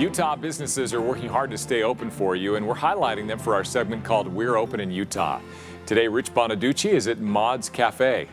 Utah businesses are working hard to stay open for you, and we're highlighting them for our segment called We're Open in Utah. Today, Rich Bonaducci is at Maud's Cafe.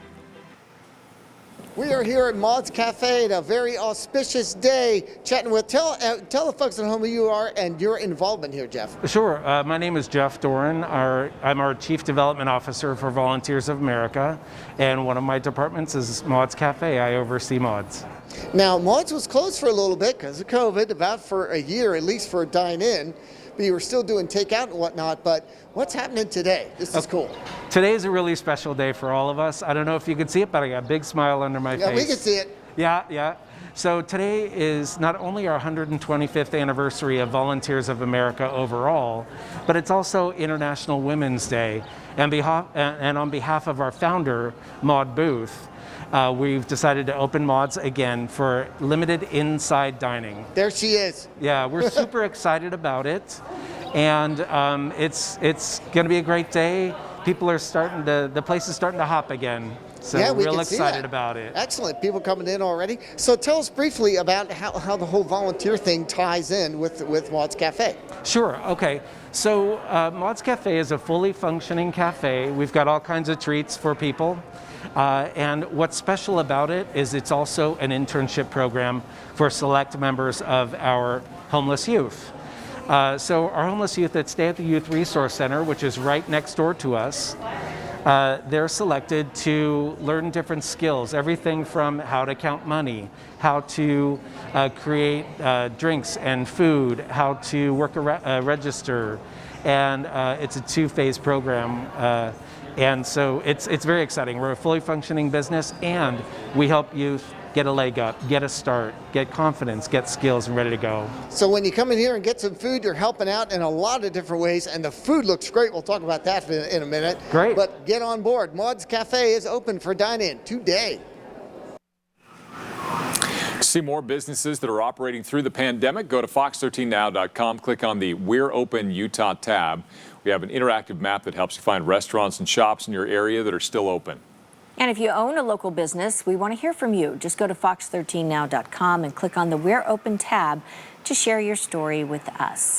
We are here at Maud's Cafe on a very auspicious day, chatting with, tell the folks at home who you are and your involvement here, Jeff. Sure. My name is Jeff Doran. I'm our Chief Development Officer for Volunteers of America, and one of my departments is Maud's Cafe. I oversee Maud's. Now, Maud's was closed for a little bit because of COVID, about for a year, at least for Dine-In, but you were still doing takeout and whatnot. But what's happening today? This is cool. Today is a really special day for all of us. I don't know if you can see it, but I got a big smile under my face. Yeah, we can see it. Yeah. So today is not only our 125th anniversary of Volunteers of America overall, but it's also International Women's Day. And on behalf of our founder, Maud Booth, we've decided to open Maud's again for limited inside dining. There she is. Yeah, we're super excited about it. And it's going to be a great day. People are the place is starting to hop again. So yeah, we're real excited about it. Excellent. People coming in already. So tell us briefly about how the whole volunteer thing ties in with Maud's Cafe. Sure. Okay. So Maud's Cafe is a fully functioning cafe. We've got all kinds of treats for people. And what's special about it is it's also an internship program for select members of our homeless youth. So our homeless youth that stay at the Youth Resource Center, which is right next door to us, they're selected to learn different skills, everything from how to count money, how to create drinks and food, how to work a register, and it's a two-phase program. And so it's very exciting. We're a fully functioning business, and we help youth get a leg up, get a start, get confidence, get skills, and ready to go. So when you come in here and get some food, you're helping out in a lot of different ways, and the food looks great. We'll talk about that in a minute. Great. But get on board. Maud's Cafe is open for dine-in today. To see more businesses that are operating through the pandemic, go to fox13now.com, click on the We're Open Utah tab. We have an interactive map that helps you find restaurants and shops in your area that are still open. And if you own a local business, we want to hear from you. Just go to fox13now.com and click on the We're Open tab to share your story with us.